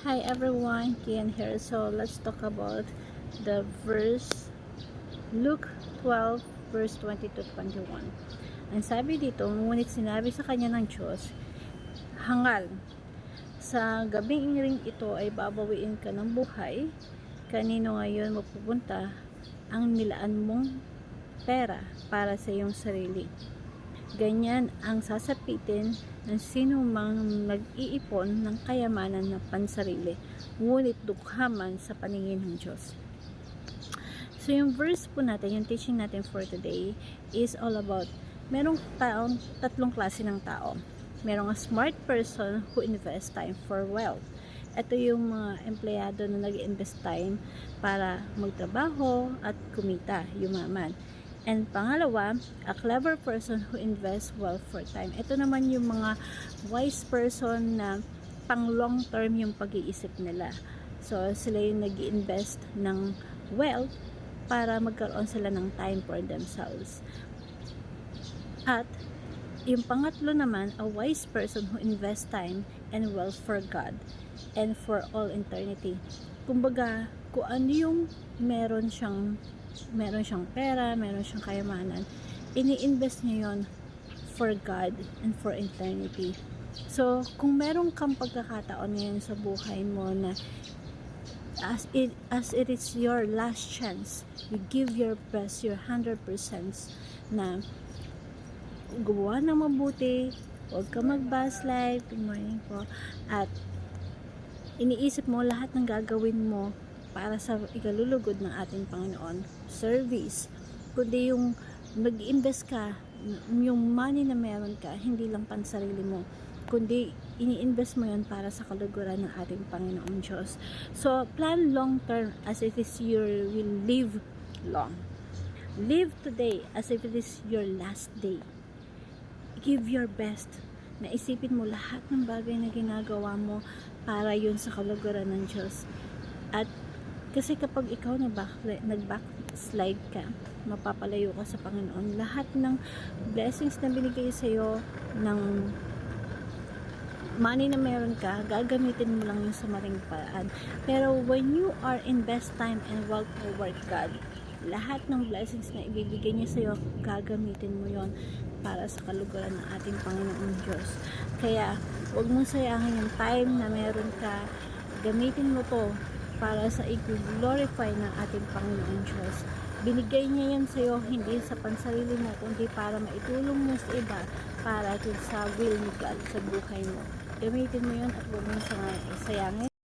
Hi everyone, Kian here. So let's talk about the verse Luke 12 verse 20 to 21. Ang sabi dito, ngunit sinabi sa kanya ng Diyos, hangal, sa gabing ring ito ay babawiin ka ng buhay. Kanino ngayon mapupunta ang nilaan mong pera para sa iyong sarili? Ganyan ang sasapitin ng sino mang nag-iipon ng kayamanan na pansarili, ngunit dukhaman sa paningin ng Diyos. So yung verse po natin, yung teaching natin for today is all about, merong tatlong klase ng tao. Merong a smart person who invests time for wealth. Ito yung mga empleyado na nag-invest time para magtrabaho at kumita, yumaman. And pangalawa, a clever person who invests wealth for time. Ito naman yung mga wise person na pang long term yung pag-iisip nila. So, sila yung nag-invest ng wealth para magkaroon sila ng time for themselves. At yung pangatlo naman, a wise person who invests time and wealth for God and for all eternity. Kumbaga, kung ano yung meron siyang pera, meron siyang kayamanan, ini-invest niya yon for God and for eternity. So, kung meron kang pagkakataon ngayon sa buhay mo na as it is your last chance, you give your best, your 100% na gumawa ng mabuti, huwag ka mag-backslide, good morning po, at iniisip mo lahat ng gagawin mo para sa ikalulugod ng ating Panginoon, service, kundi yung mag-invest ka, yung money na meron ka, hindi lang pansarili mo, kundi ini-invest mo yon para sa kaluguran ng ating Panginoong Diyos. So, plan long term as if it is your will live long. Live today as if it is your last day. Give your best. Naisipin mo lahat ng bagay na ginagawa mo para yun sa kaluguran ng Diyos. At kasi kapag ikaw nag-backslide ka, mapapalayo ka sa Panginoon. Lahat ng blessings na binigay sa iyo, ng money na meron ka, gagamitin mo lang yung sa maling paraan. Pero when you are invest time and wealth toward God, lahat ng blessings na ibibigay niya sa iyo, gagamitin mo yon para sa kaluguran ng ating Panginoong Diyos. Kaya, huwag mong sayangin yung time na meron ka, gamitin mo to para sa i-glorify ng ating Panginoong Diyos. Binigay niya yan sa iyo, hindi sa pansarili mo, kundi para maitulong mo sa iba, para sa will ni God sa buhay mo. Gamitin mo yun at huwag mong sayangin.